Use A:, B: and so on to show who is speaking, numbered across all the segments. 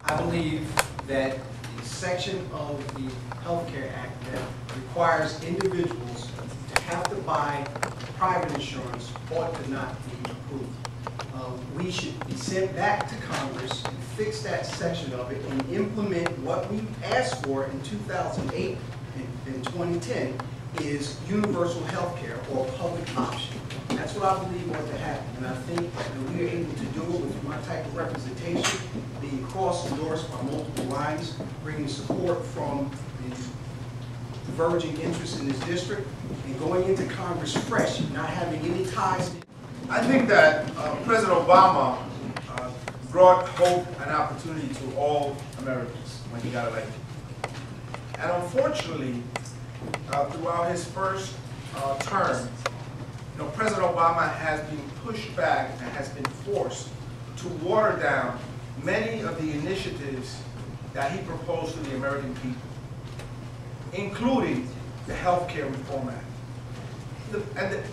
A: I believe that the section of the Health Care Act that requires individuals to have to buy private insurance ought to not be approved. We should be sent back to Congress and fix that section of it and implement what we asked for in 2008 and 2010 is universal health care or public option. That's what I believe ought to happen, and I think that we are able to do it with my type of representation, being cross-endorsed by multiple lines, bringing support from the diverging interests in this district, and going into Congress fresh, not having any ties.
B: I think that President Obama brought hope and opportunity to all Americans when he got elected. And unfortunately, throughout his first term, President Obama has been pushed back and has been forced to water down many of the initiatives that he proposed to the American people, including the Health Care Reform Act.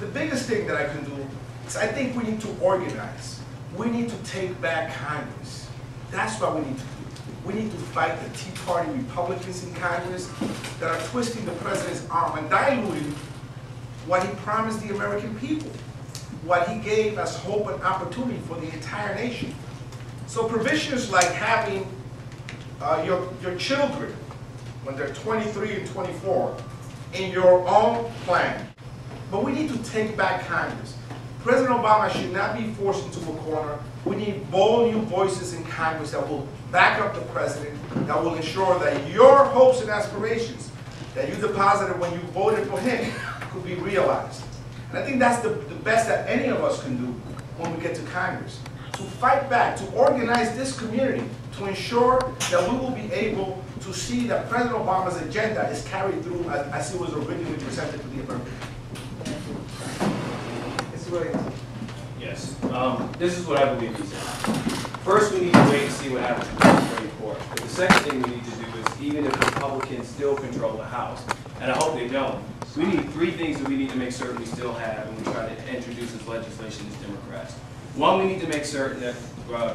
B: The biggest thing that I can do is I think we need to organize. We need to take back Congress. That's what we need to do. We need to fight the Tea Party Republicans in Congress that are twisting the president's arm and diluting what he promised the American people, what he gave as hope and opportunity for the entire nation. So provisions like having your children, when they're 23 and 24, in your own plan. But we need to take back Congress. President Obama should not be forced into a corner. We need bold new voices in Congress that will back up the president, that will ensure that your hopes and aspirations that you deposited when you voted for him could be realized. And I think that's the best that any of us can do when we get to Congress. To fight back, to organize this community, to ensure that we will be able to see that President Obama's agenda is carried through as it was originally presented to the American people. Mr. Williams.
C: Yes. This is what I believe he said. First, we need to wait and see what happens in the Supreme Court. But the second thing we need to do is, even if Republicans still control the House, and I hope they don't, we need three things that we need to make certain we still have when we try to introduce this legislation as Democrats. One, we need to make certain that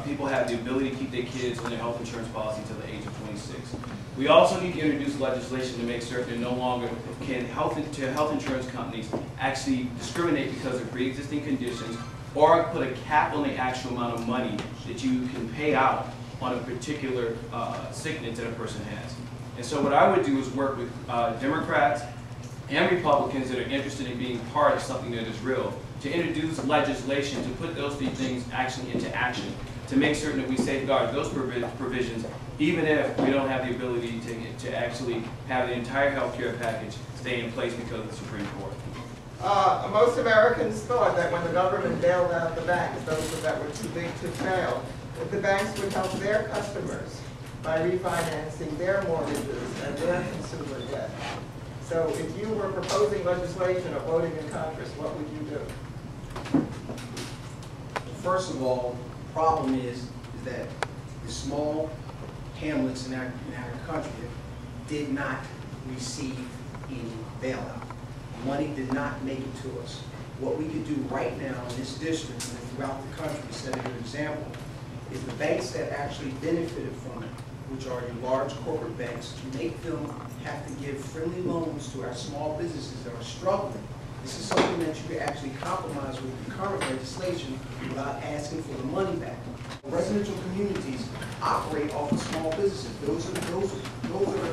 C: people have the ability to keep their kids on their health insurance policy until the age of 26. We also need to introduce legislation to make certain that no longer can health insurance companies actually discriminate because of pre-existing conditions or put a cap on the actual amount of money that you can pay out on a particular sickness that a person has. And so what I would do is work with Democrats and Republicans that are interested in being part of something that is real to introduce legislation to put those three things actually into action, to make certain that we safeguard those provisions, even if we don't have the ability to actually have the entire health care package stay in place because of the Supreme Court.
D: Most Americans thought that when the government bailed out the banks, those that were too big to fail, that the banks would help their customers by refinancing their mortgages and their consumer debt. So if you were proposing legislation or voting in Congress, what would you do?
A: First of all, the problem is that the small hamlets in our country did not receive any bailout. Money did not make it to us. What we could do right now in this district and throughout the country, to set a good example, is the banks that actually benefited from it, which are your large corporate banks, to make them have to give friendly loans to our small businesses that are struggling. This is something that you can actually compromise with the current legislation without asking for the money back. Residential communities operate off of small businesses. Those are the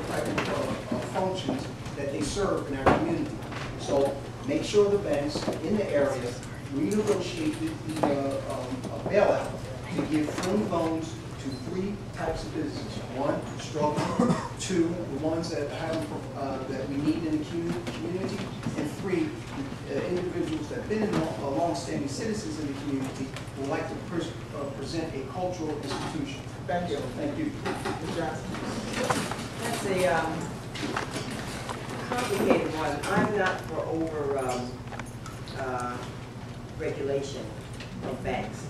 A: type of functions that they serve in our community. So make sure the banks in the area renegotiate a bailout to give friendly loans to three types of businesses. One, struggling. Two, the ones that that we need in the community. And three, individuals that have been long-standing citizens in the community who would like to present a cultural institution.
D: Thank you.
A: Thank you.
D: Ms. Johnson.
E: That's a complicated one. I'm not for regulation of banks.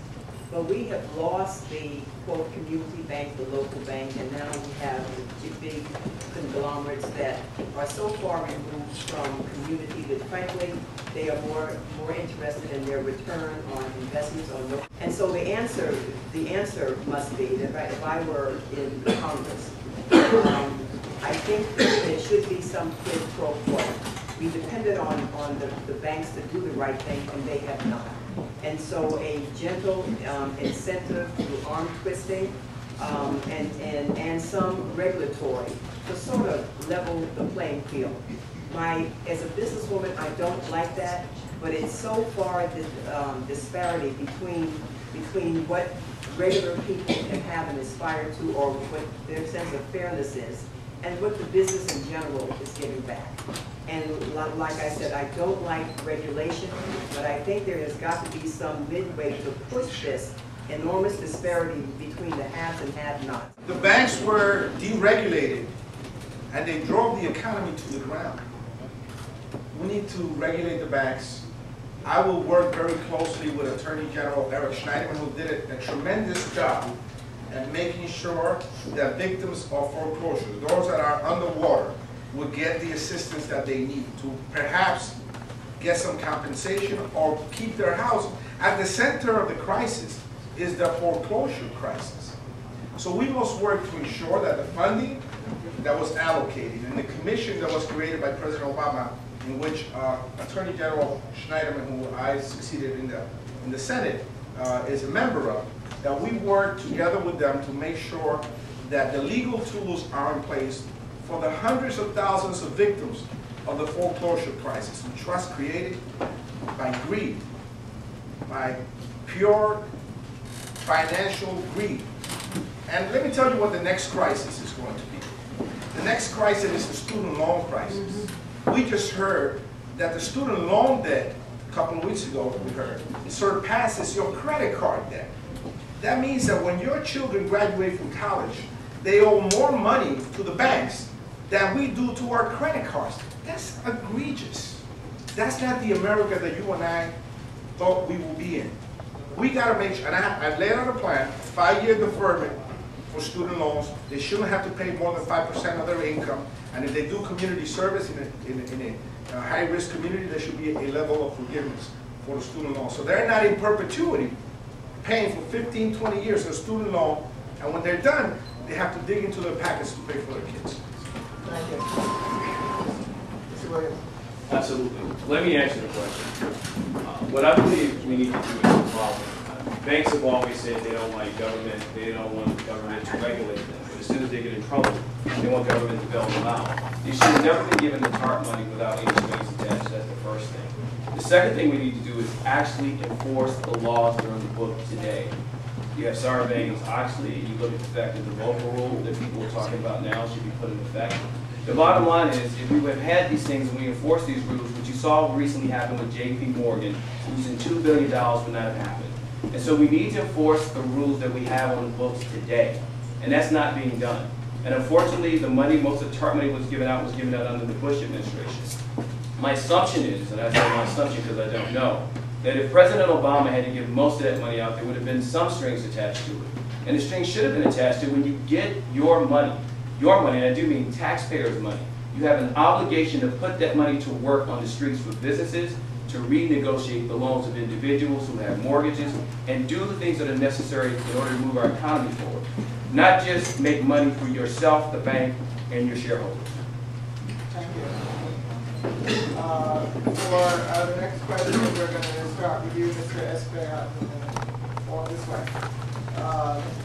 E: But we have lost the, quote, community bank, the local bank, and now we have the big conglomerate neighborhoods that are so far removed from community that frankly, they are more interested in their return on investments on local. And so the answer must be that if I were in Congress, I think that there should be some quid pro quo. We depended on the banks to do the right thing, and they have not. And so a gentle incentive through arm twisting and some regulatory to sort of level the playing field. As a businesswoman, I don't like that, but it's so far the disparity between what regular people can have and aspire to, or what their sense of fairness is, and what the business in general is giving back. And like I said, I don't like regulation, but I think there has got to be some midway to push this enormous disparity between the haves and have-nots.
B: The banks were deregulated, and they drove the economy to the ground. We need to regulate the banks. I will work very closely with Attorney General Eric Schneiderman, who did a tremendous job at making sure that victims of foreclosures, those that are underwater, would get the assistance that they need to perhaps get some compensation or keep their housing. At the center of the crisis is the foreclosure crisis. So we must work to ensure that the funding that was allocated and the commission that was created by President Obama, in which Attorney General Schneiderman, who I succeeded in the Senate, is a member of, that we work together with them to make sure that the legal tools are in place for the hundreds of thousands of victims of the foreclosure crisis, and trust created by greed, by pure financial greed. And let me tell you what the next crisis is going to be. The next crisis is the student loan crisis. We just heard that the student loan debt, a couple of weeks ago we heard, surpasses your credit card debt. That means that when your children graduate from college, they owe more money to the banks than we do to our credit cards. That's egregious. That's not the America that you and I thought we will be in. We got to make sure, and I laid out a plan, 5-year deferment for student loans. They shouldn't have to pay more than 5% of their income. And if they do community service in a high-risk community, there should be a level of forgiveness for the student loan. So they're not in perpetuity paying for 15, 20 years of student loan, and when they're done, they have to dig into their pockets to pay for their kids.
D: Thank you. Mr. Williams.
C: Absolutely. Let me answer the question. What I believe we need to do is the following. Banks have always said they don't like government, they don't want the government to regulate them. But as soon as they get in trouble, they want government to bail them out. You should have never been given the TARP money without any strings attached. That's the first thing. The second thing we need to do is actually enforce the laws that are in the book today. You have Sarbanes-Oxley, you look at the fact that the local rule that people are talking about now should be put in effect. The bottom line is, if we have had these things and we enforce these rules, what you saw recently happen with J.P. Morgan, losing $2 billion would not have happened. And so we need to enforce the rules that we have on the books today. And that's not being done. And unfortunately, the money, most of the TARP money was given out under the Bush administration. My assumption is, and I say my assumption because I don't know, that if President Obama had to give most of that money out, there would have been some strings attached to it. And the strings should have been attached to when you get your money, and I do mean taxpayers' money. You have an obligation to put that money to work on the streets for businesses, to renegotiate the loans of individuals who have mortgages, and do the things that are necessary in order to move our economy forward. Not just make money for yourself, the bank, and your shareholders.
D: Thank you. For the next question, we're going to start with you, Mr. Espeon, or this way.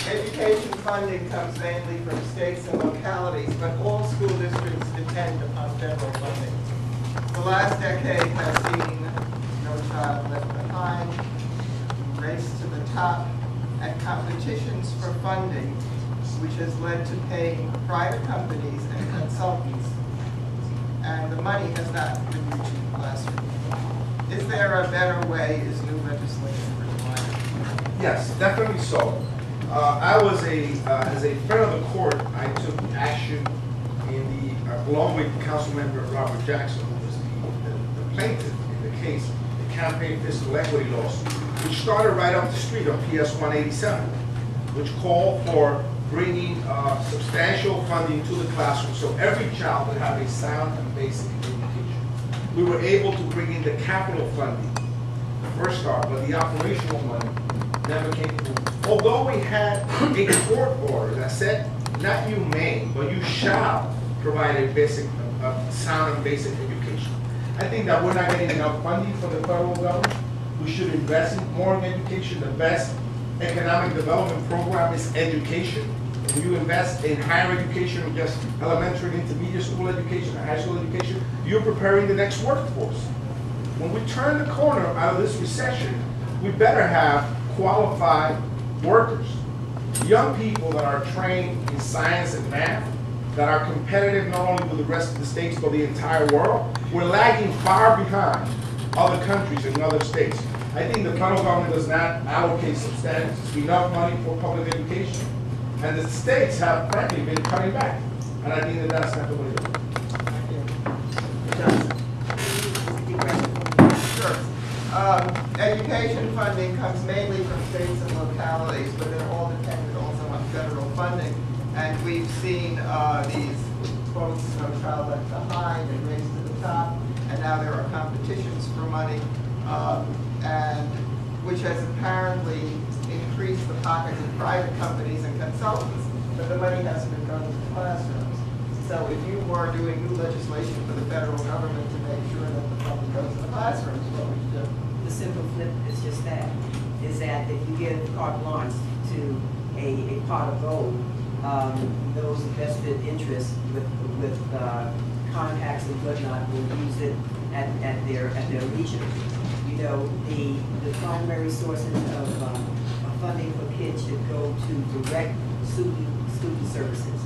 D: Education funding comes mainly from states and localities, but all school districts depend upon federal funding. The last decade has seen No Child Left Behind, Race to the Top, and competitions for funding, which has led to paying private companies and consultants, and the money has not been reaching the classroom. Is there a better way? Is new legislation required?
B: Yes, definitely so. As a friend of the court, I took action along with Councilmember Robert Jackson, who was the plaintiff in the case, the campaign fiscal equity lawsuit, which started right up the street on PS 187, which called for bringing substantial funding to the classroom so every child would have a sound and basic education. We were able to bring in the capital funding, the first start, but the operational money never came through. Although we had a court order that said, not you may, but you shall provide a basic, sound and basic education. I think that we're not getting enough funding from the federal government. We should invest more in education. The best economic development program is education. When you invest in higher education, or just elementary and intermediate school education, or high school education, you're preparing the next workforce. When we turn the corner out of this recession, we better have qualified workers, young people that are trained in science and math, that are competitive not only with the rest of the states, but the entire world. We're lagging far behind other countries and other states. I think the federal government does not allocate enough money for public education. And the states have, frankly, been cutting back. And I think that that's not the way to do it.
D: Sure. Education funding comes mainly from states and localities, but they're all dependent also on federal funding. And we've seen these quotes, "No Child Left Behind" and "Race to the Top," and now there are competitions for money, and which has apparently increased the pockets of private companies and consultants, but the money hasn't been going to the classrooms. So if you were doing new legislation for the federal government to make sure that the funding goes to the classrooms, what would you do?
E: The simple flip is just that, is that if you give carte blanche to a pot of gold, those vested interests with contacts and whatnot will use it at their leisure. You know, the primary sources of funding for kids should go to direct student services.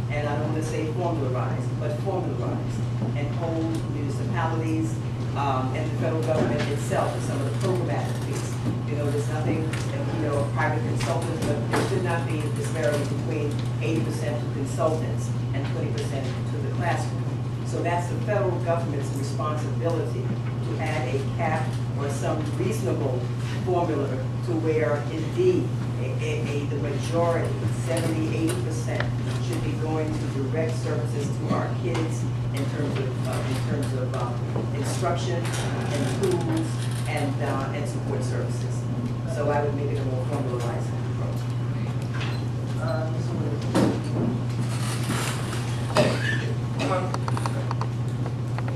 E: And I don't want to say formularized, but formularized, and hold municipalities and the federal government itself and some of the programmatic piece. You know, there's nothing, you know, private consultants, but there should not be a disparity between 80% to consultants and 20% to the classroom. So that's the federal government's responsibility to add a cap or some reasonable formula to where indeed the majority, 70–80%, should be going to direct services to our kids in terms of instruction and tools and support services. So I would make it a more formalized approach.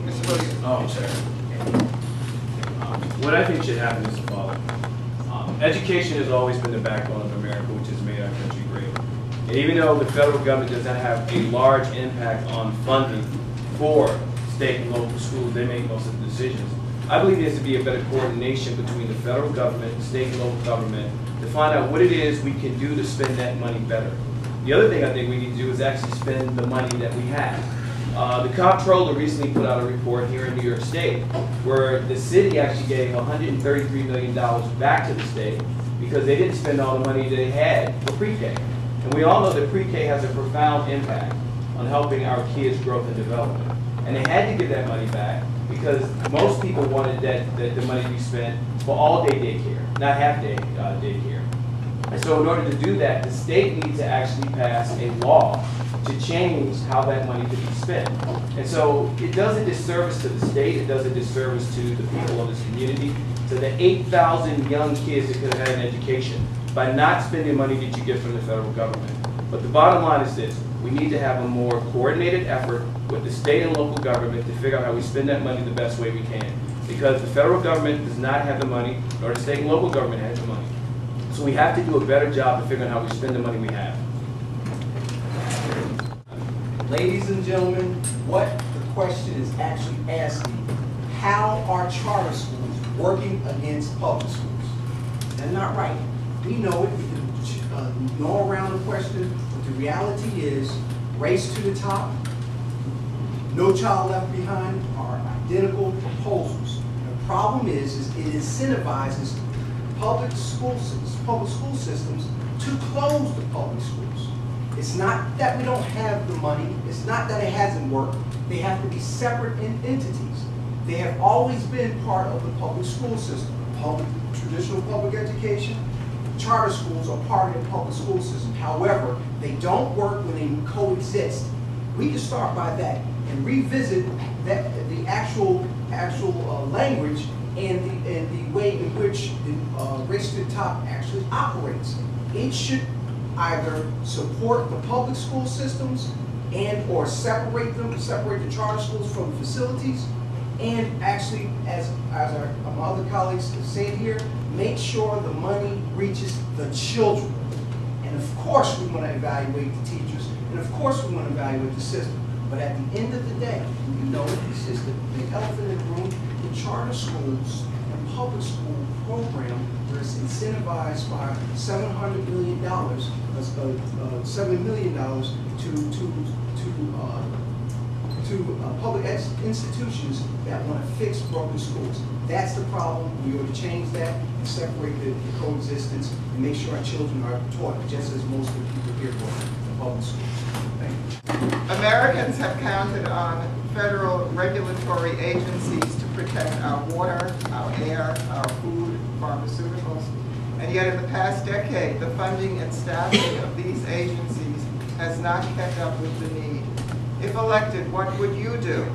D: Mr. Williams.
C: Oh, I'm sorry. What I think should happen is the following. Education has always been the backbone of America, which has made our country great. And even though the federal government does not have a large impact on funding for state and local schools, they make most of the decisions. I believe there needs to be a better coordination between the federal government, state and local government, to find out what it is we can do to spend that money better. The other thing I think we need to do is actually spend the money that we have. The comptroller recently put out a report here in New York State where the city actually gave $133 million back to the state because they didn't spend all the money they had for pre-K. And we all know that pre-K has a profound impact on helping our kids' growth and development. And they had to give that money back because most people wanted the money to be spent for all-day daycare, not half-day daycare. And so in order to do that, the state needs to actually pass a law to change how that money could be spent. And so it does a disservice to the state, it does a disservice to the people of this community, to the 8,000 young kids that could have had an education by not spending money that you get from the federal government. But the bottom line is this: we need to have a more coordinated effort with the state and local government to figure out how we spend that money the best way we can. Because the federal government does not have the money, nor the state and local government has the money. So we have to do a better job of figuring out how we spend the money we have.
A: Ladies and gentlemen, what the question is actually asking, how are charter schools working against public schools? They're not right. We know it. We can go around the question, but the reality is, race to the top, No Child Left Behind are identical proposals. The problem is it incentivizes public school systems to close the public schools. It's not that we don't have the money. It's not that it hasn't worked. They have to be separate entities. They have always been part of the public school system. Traditional public education, charter schools are part of the public school system. However, they don't work when they coexist. We can start by that and revisit that, the actual language and the way in which the race to the top actually operates. It should either support the public school systems and or separate the charter schools from the facilities, and actually, as my other colleagues said here, make sure the money reaches the children. And of course we want to evaluate the teachers, and of course we want to evaluate the system. But at the end of the day, you know, this is the elephant in the room. The charter schools and public school program was incentivized by $700 million, $7 million to public institutions that want to fix broken schools. That's the problem. We ought to change that and separate the coexistence and make sure our children are taught just as most of the people here work in public schools. Thank you.
D: Americans have counted on federal regulatory agencies to protect our water, our air, our food, pharmaceuticals, and yet in the past decade, the funding and staffing of these agencies has not kept up with the need. If elected, what would you do?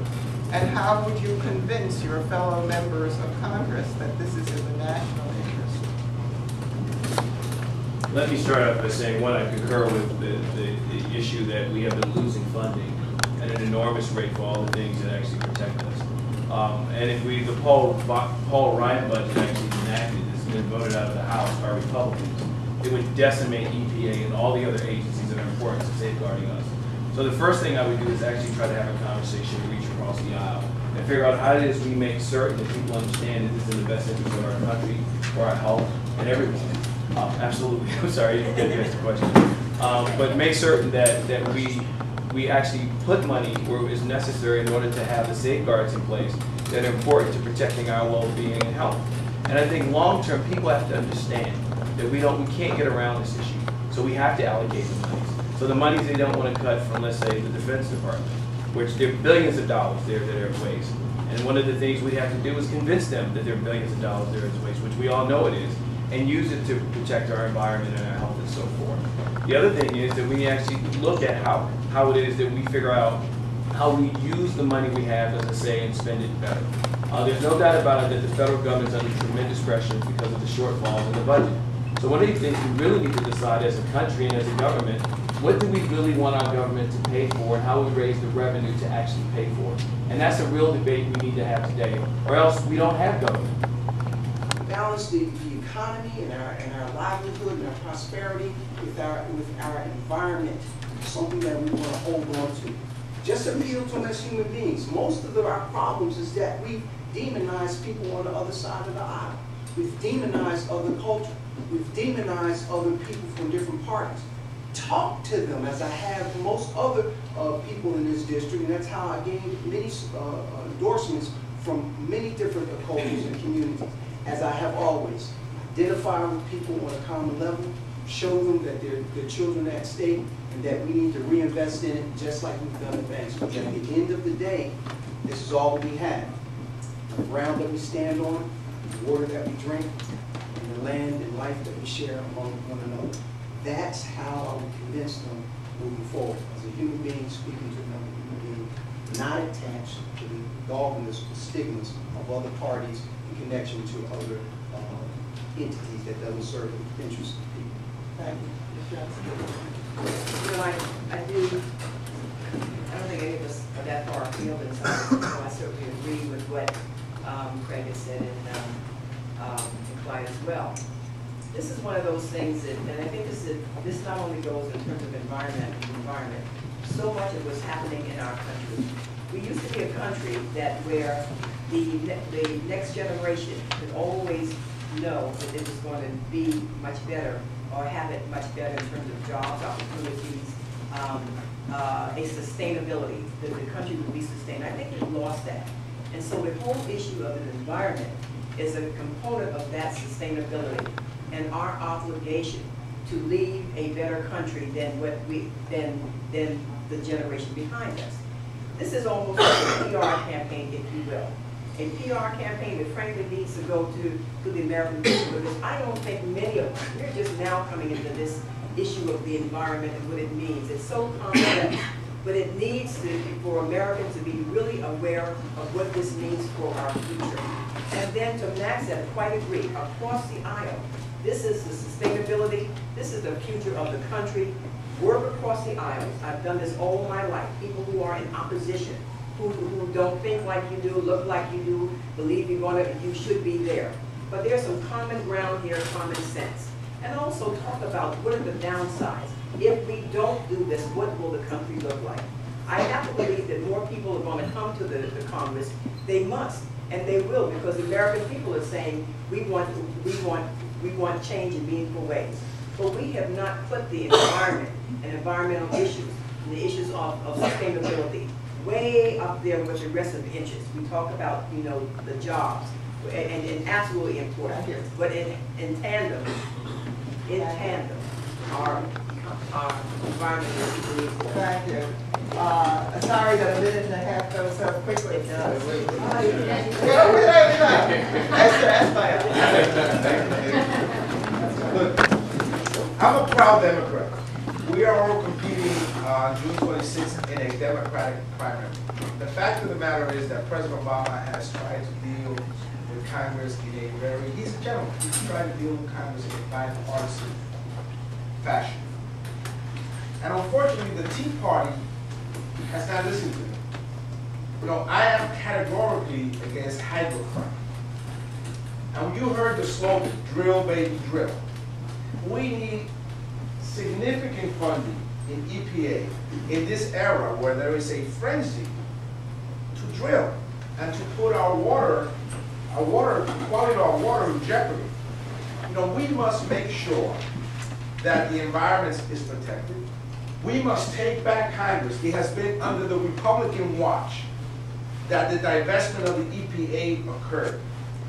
D: And how would you convince your fellow members of Congress that this is in the national interest?
C: Let me start out by saying, one, I concur with the issue that we have been losing funding at an enormous rate for all the things that actually protect us. And if the Paul Ryan budget actually enacted, has been voted out of the House by Republicans, it would decimate EPA and all the other agencies that are important to safeguarding us. So the first thing I would do is actually try to have a conversation and reach across the aisle and figure out how it is we make certain that people understand that this is in the best interest of our country, for our health, and everyone. Absolutely. I'm sorry, you didn't ask the question. But make certain that we actually put money where it is necessary in order to have the safeguards in place that are important to protecting our well-being and health. And I think long-term, people have to understand that we can't get around this issue. So we have to allocate the monies. So the monies they don't want to cut from, let's say, the Defense Department, which there are billions of dollars there that are waste. And one of the things we have to do is convince them that there are billions of dollars there is waste, which we all know it is, and use it to protect our environment and our health and so forth. The other thing is that we actually look at how it is that we figure out how we use the money we have, as I say, and spend it better. There's no doubt about it that the federal government is under tremendous pressure because of the shortfalls in the budget. So one of the things we really need to decide as a country and as a government, what do we really want our government to pay for, and how we raise the revenue to actually pay for it? And that's a real debate we need to have today, or else we don't have government.
A: Balance the economy and our livelihood and our prosperity with our environment, something that we want to hold on to. Just appeal to them as human beings. Most of our problems is that we demonize people on the other side of the aisle. We've demonized other culture. We've demonized other people from different parties. Talk to them, as I have most other people in this district, and that's how I gained many endorsements from many different cultures and communities, as I have always. Identify with people on a common level, show them that they're children at stake, and that we need to reinvest in it just like we've done in banks. Because at the end of the day, this is all we have. The ground that we stand on, the water that we drink, and the land and life that we share among one another. That's how I would convince them moving forward. As a human being, speaking to another human being, not attached to the dogmas or stigmas of other parties in connection to other entities that doesn't serve the interests of the people.
D: Thank you. Ms. Johnson.
E: You know, I don't think any of us are that far afield in some, so I certainly agree with what Craig has said and Clyde as well. This is one of those things that, and I think this not only goes in terms of environment, so much of what's happening in our country. We used to be a country where the next generation could always know that it was going to be much better or have it much better in terms of jobs, opportunities, a sustainability, that the country would be sustained. I think we've lost that. And so the whole issue of an environment is a component of that sustainability and our obligation to leave a better country than the generation behind us. This is almost like a PR campaign, if you will. a PR campaign that frankly needs to go to the American people, because I don't think many of us, we're just now coming into this issue of the environment and what it means. It's so complex, but it needs to, for Americans to be really aware of what this means for our future. And then to Max said, I quite agree, across the aisle, this is the sustainability, this is the future of the country. Work across the aisles. I've done this all my life. People who are in opposition, who don't think like you do, look like you do, believe you should be there. But there's some common ground here, common sense. And also talk about what are the downsides. If we don't do this, what will the country look like? I have to believe that more people are going to come to the Congress. They must, and they will, because the American people are saying we want change in meaningful ways. But we have not put the environment and environmental issues and the issues of sustainability way up there with the rest of the interests. We talk about, you know, the jobs, and absolutely important. But in tandem, our environment is equally important.
D: Thank you. Sorry that a minute and a half goes so quickly.
E: It does.
B: Look, I'm a proud Democrat. We are all competing on June 26th in a Democratic primary. The fact of the matter is that President Obama has tried to deal with Congress in a very, he's a gentleman, he's tried to deal with Congress in a bipartisan fashion. And unfortunately, the Tea Party has not listened to him. You know, I am categorically against hydrocarbons. And you heard the slogan, drill, baby, drill. We need significant funding in EPA in this era where there is a frenzy to drill and to put the quality of our water in jeopardy. You know, we must make sure that the environment is protected. We must take back Congress. It has been under the Republican watch that the divestment of the EPA occurred.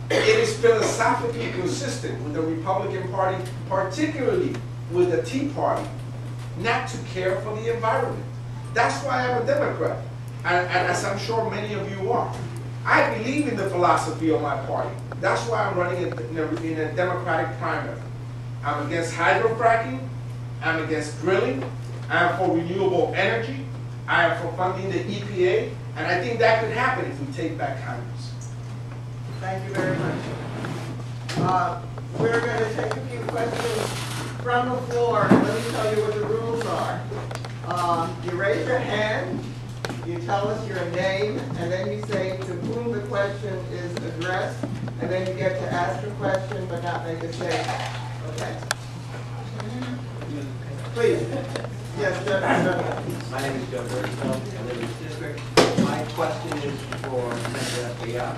B: It is philosophically consistent with the Republican Party, particularly with the Tea Party, not to care for the environment. That's why I'm a Democrat, and as I'm sure many of you are. I believe in the philosophy of my party. That's why I'm running in a Democratic primary. I'm against hydrofracking, I'm against drilling, I'm for renewable energy, I am for funding the EPA, and I think that could happen if we take back Congress.
D: Thank you very much. We're going to take a few questions from the floor. Let me tell you what the rules are. You raise your hand, you tell us your name, and then you say to whom the question is addressed, and then you get to ask a question but not make a statement. Okay? Please. Yes, Jeff.
F: My name is Joe Burstall. I live in this district. My question is for Mr. FBI,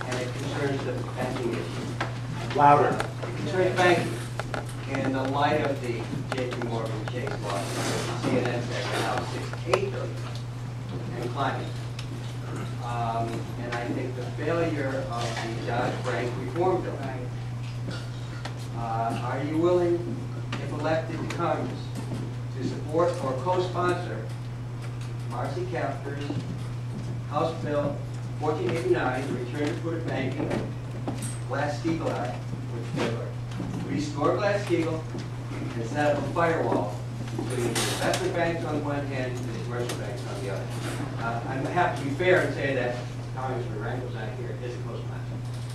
F: and it concerns the banking issue. Louder. It concerns banking. In the light of the J.P. Morgan Chase loss, CNN said now $8 billion and climbing. And I think the failure of the Dodd-Frank reform bill. Are you willing, if elected to Congress, to support or co-sponsor Marcy Kapfer's House Bill 1489, Return to Prudent Banking, Glass-Steagall Act, which will restore Glass-Steagall and set up a firewall between investment banks on the one hand and the commercial banks on the other. I'm happy to be fair and say that Congressman Rangel's not here, is a co-sponsor.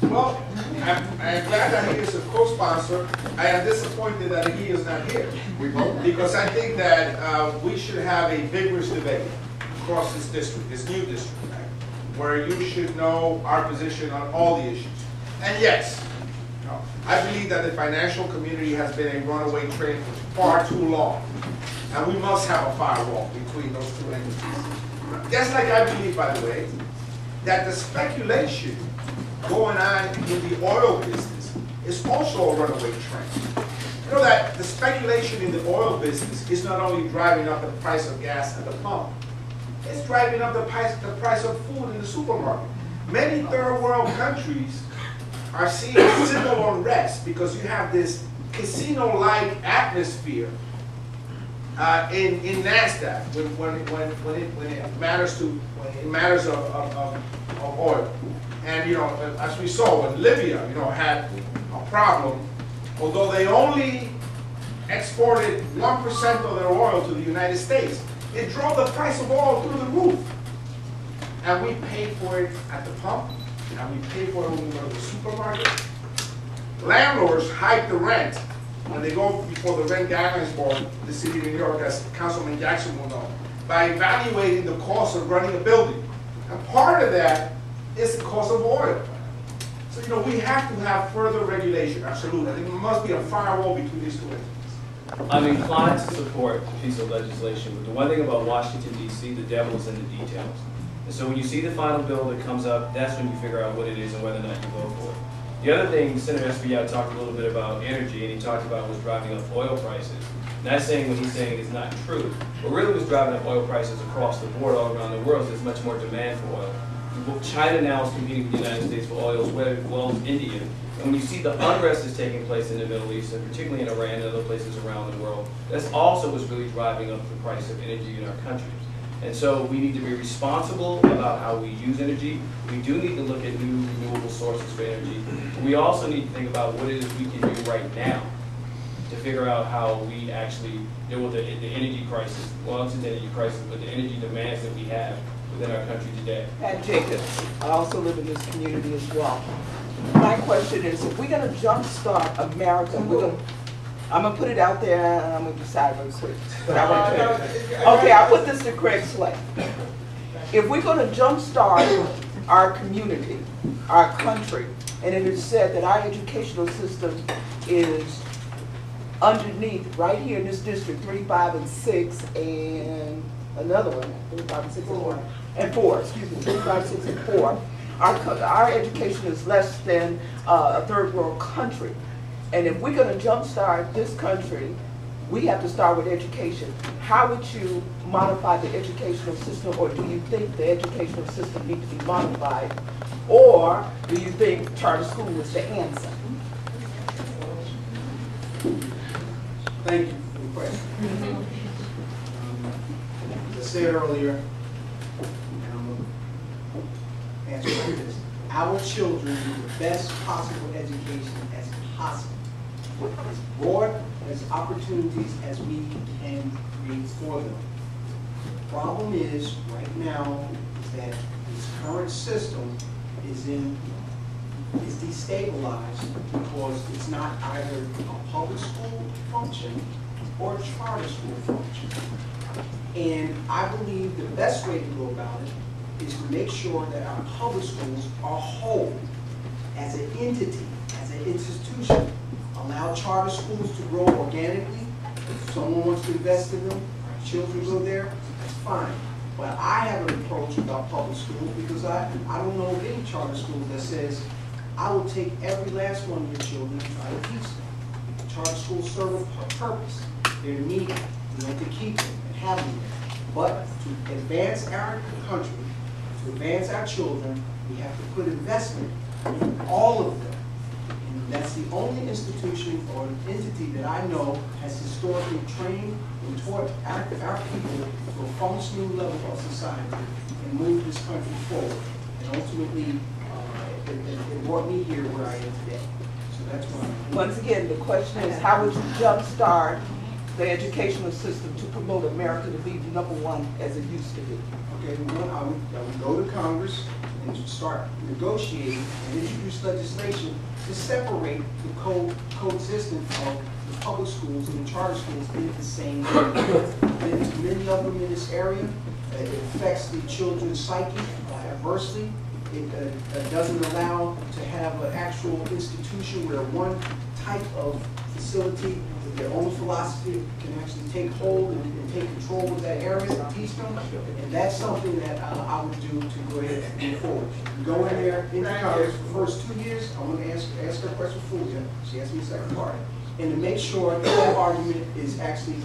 B: Well, I'm glad that he is a co-sponsor. I am disappointed that he is not here. Because I think that we should have a vigorous debate across this district, this new district, right, where you should know our position on all the issues. And yes, I believe that the financial community has been a runaway train for far too long. And we must have a firewall between those two entities. Just like I believe, by the way, that the speculation going on in the oil business is also a runaway train. You know that the speculation in the oil business is not only driving up the price of gas at the pump, it's driving up the price of food in the supermarket. Many third world countries are seeing civil unrest because you have this casino-like atmosphere in NASDAQ when it matters of of oil. And, as we saw when Libya, had a problem, although they only exported 1% of their oil to the United States, it drove the price of oil through the roof. And we paid for it at the pump, and we paid for it when we go to the supermarket. Landlords hike the rent when they go before the Rent Guidelines Board, the city of New York, as Councilman Jackson will know, by evaluating the cost of running a building. And part of that is the cost of oil. So, we have to have further regulation, absolutely. I think there must be a firewall between these two entities.
C: I'm inclined to support the piece of legislation, but the one thing about Washington, D.C., the devil is in the details. And so when you see the final bill that comes up, that's when you figure out what it is and whether or not you vote for it. The other thing, Senator Espaillat talked a little bit about energy, and he talked about what's driving up oil prices. Not saying what he's saying is not true, but really what's driving up oil prices across the board all around the world is there's much more demand for oil. China now is competing with the United States for oil as well as India. And when you see the unrest that's taking place in the Middle East, and particularly in Iran and other places around the world, that's also what's really driving up the price of energy in our countries. And so we need to be responsible about how we use energy. We do need to look at new renewable sources for energy. But we also need to think about what it is we can do right now to figure out how we actually deal with the energy crisis. Well, it's an energy crisis, but the energy demands that we have within our country today.
G: Pat Jacobs, I also live in this community as well. My question is, if we're going to jumpstart America, I'm going to put it out there and I'm going to decide real quick. But I want to. Okay, I put this to Craig Slay. If we're going to jumpstart our community, our country, and it is said that our educational system is underneath, right here in this district, 3, 5, and 6, and another one, 3, 5, and 6, and 4, excuse me, 3, 5, 6, and 4. Our education is less than a third world country. And if we're going to jumpstart this country, we have to start with education. How would you modify the educational system, or do you think the educational system needs to be modified? Or do you think charter school is the answer?
A: Thank you for the question. As I said earlier, and I'm going to answer like this, our children need the best possible education as possible, as broad as opportunities as we can create for them. The problem is, right now, is that this current system is destabilized because it's not either a public school function or a charter school function. And I believe the best way to go about it is to make sure that our public schools are whole as an entity, as an institution. Allow charter schools to grow organically. If someone wants to invest in them, our children go there, that's fine. But I have an approach about public schools because I don't know of any charter schools that says, I will take every last one of your children and try to teach them. Charter schools serve a purpose. They're needed. We want to keep them and have them there. But to advance our country, to advance our children, we have to put investment in all of them. And that's the only institution or entity that I know has historically trained and taught our people to a functioning level of society and move this country forward. And ultimately, it brought me here where I am today. So that's why.
G: Once again, the question is, how would you jumpstart the educational system to promote America to be #1 as it used to be?
A: Okay, I would go to Congress and start negotiating and introduce legislation to separate the coexistence of the public schools and the charter schools in the same area. There's many of them in this area. It affects the children's psyche adversely. It doesn't allow to have an actual institution where one type of facility with their own philosophy can actually take hold and take control of that area and teach them. And that's something that I would do to go ahead and move forward. Go in there, in the Congress for the first 2 years. I'm going to ask her a question fully. She asked me a second part. And to make sure that argument is actually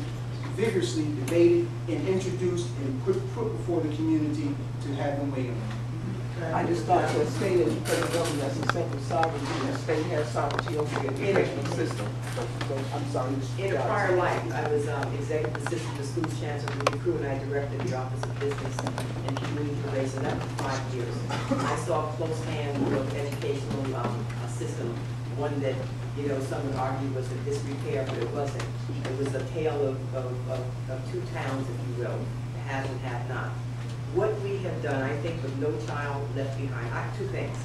A: vigorously debated and introduced and put before the community to have them weigh in.
G: I just thought to a state educated government that's a central sovereignty, the state has sovereignty over the educational system. So, I'm sorry.
E: In a prior life, I was executive assistant to the school chancellor, and I directed the Office of Business and Community Relations, that for 5 years. I saw close-hand educational system, one that, you know, some would argue was a disrepair, but it wasn't. It was a tale of two towns, if you will, the have and have not. What we have done, I think, with No Child Left Behind, I have two things.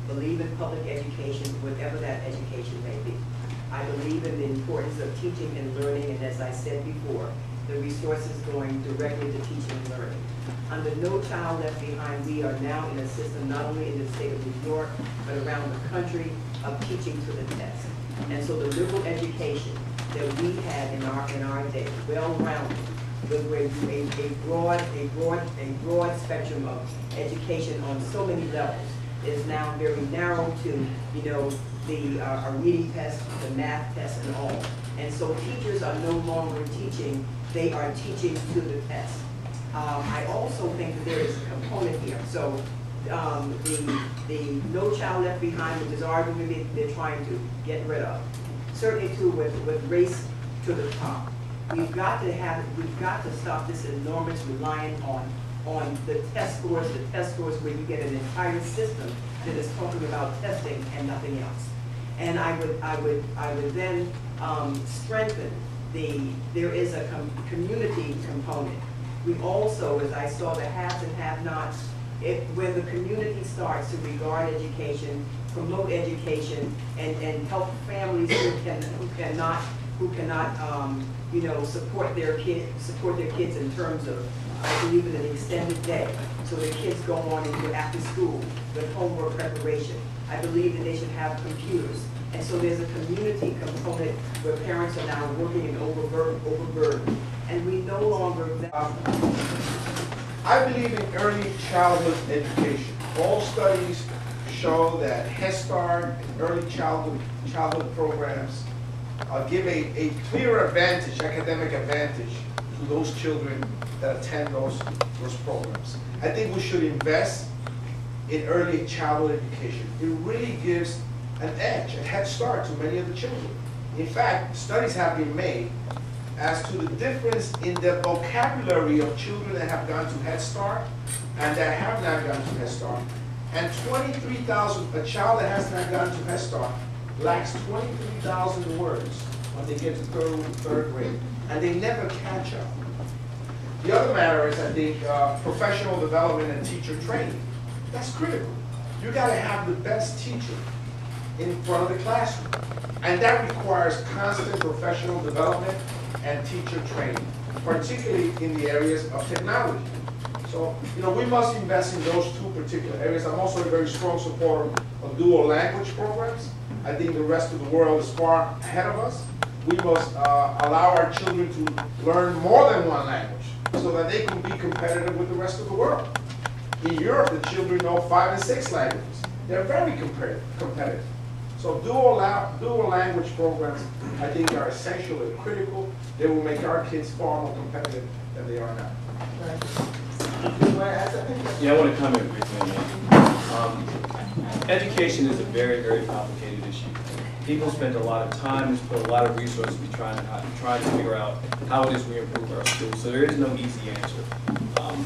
E: Believe in public education, whatever that education may be. I believe in the importance of teaching and learning, and as I said before, the resources going directly to teaching and learning. Under No Child Left Behind, we are now in a system, not only in the state of New York, but around the country, of teaching to the test. And so the liberal education that we had in our day, well-rounded, with a broad spectrum of education on so many levels, is now very narrow to, you know, the reading test, the math test, and all. And so teachers are no longer teaching, they are teaching to the test. I also think that there is a component here. So the No Child Left Behind, which is arguably they're trying to get rid of. Certainly too with race to the top. We've got to stop this enormous reliance on the test scores where you get an entire system that is talking about testing and nothing else. And I would then strengthen there is a community component. We also, as I saw, the haves and have-nots, when the community starts to regard education, promote education, and help families who cannot you know, support their kids in terms of, I believe in an extended day, so the kids go on into after school with homework preparation. I believe that they should have computers. And so there's a community component where parents are now working in overburdened. And we no longer...
B: I believe in early childhood education. All studies show that Head Start and early childhood programs give a clear advantage, academic advantage, to those children that attend those programs. I think we should invest in early childhood education. It really gives an edge, a head start to many of the children. In fact, studies have been made as to the difference in the vocabulary of children that have gone to Head Start and that have not gone to Head Start. And 23,000, a child that has not gone to Head Start lacks 23,000 words when they get to third grade, and they never catch up. The other matter is, I think, professional development and teacher training. That's critical. You got to have the best teacher in front of the classroom, and that requires constant professional development and teacher training, particularly in the areas of technology. So, you know, we must invest in those two particular areas. I'm also a very strong supporter of dual language programs. I think the rest of the world is far ahead of us. We must allow our children to learn more than one language so that they can be competitive with the rest of the world. In Europe, the children know 5 and 6 languages. They're very competitive. So dual language programs, I think, are essential and critical. They will make our kids far more competitive than they are now.
C: Yeah, I want to comment briefly on that. Education is a very, very complicated issue. People spend a lot of time, put a lot of resources trying to figure out how it is we improve our schools. So there is no easy answer.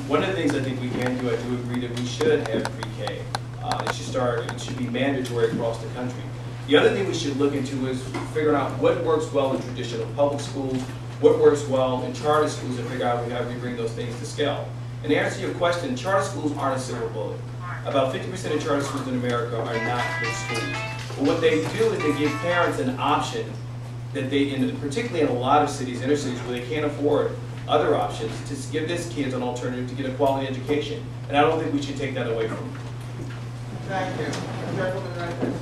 C: One of the things I think we can do, I do agree that we should have pre-K. It should be mandatory across the country. The other thing we should look into is figuring out what works well in traditional public schools, what works well in charter schools, and figure out how we bring those things to scale. And to answer your question, charter schools aren't a silver bullet. About 50% of charter schools in America are not good schools. But what they do is they give parents an option that particularly in a lot of cities, inner cities, where they can't afford other options, to give these kids an alternative to get a quality education. And I don't think we should take that away from them.
D: Thank you. Gentleman right there.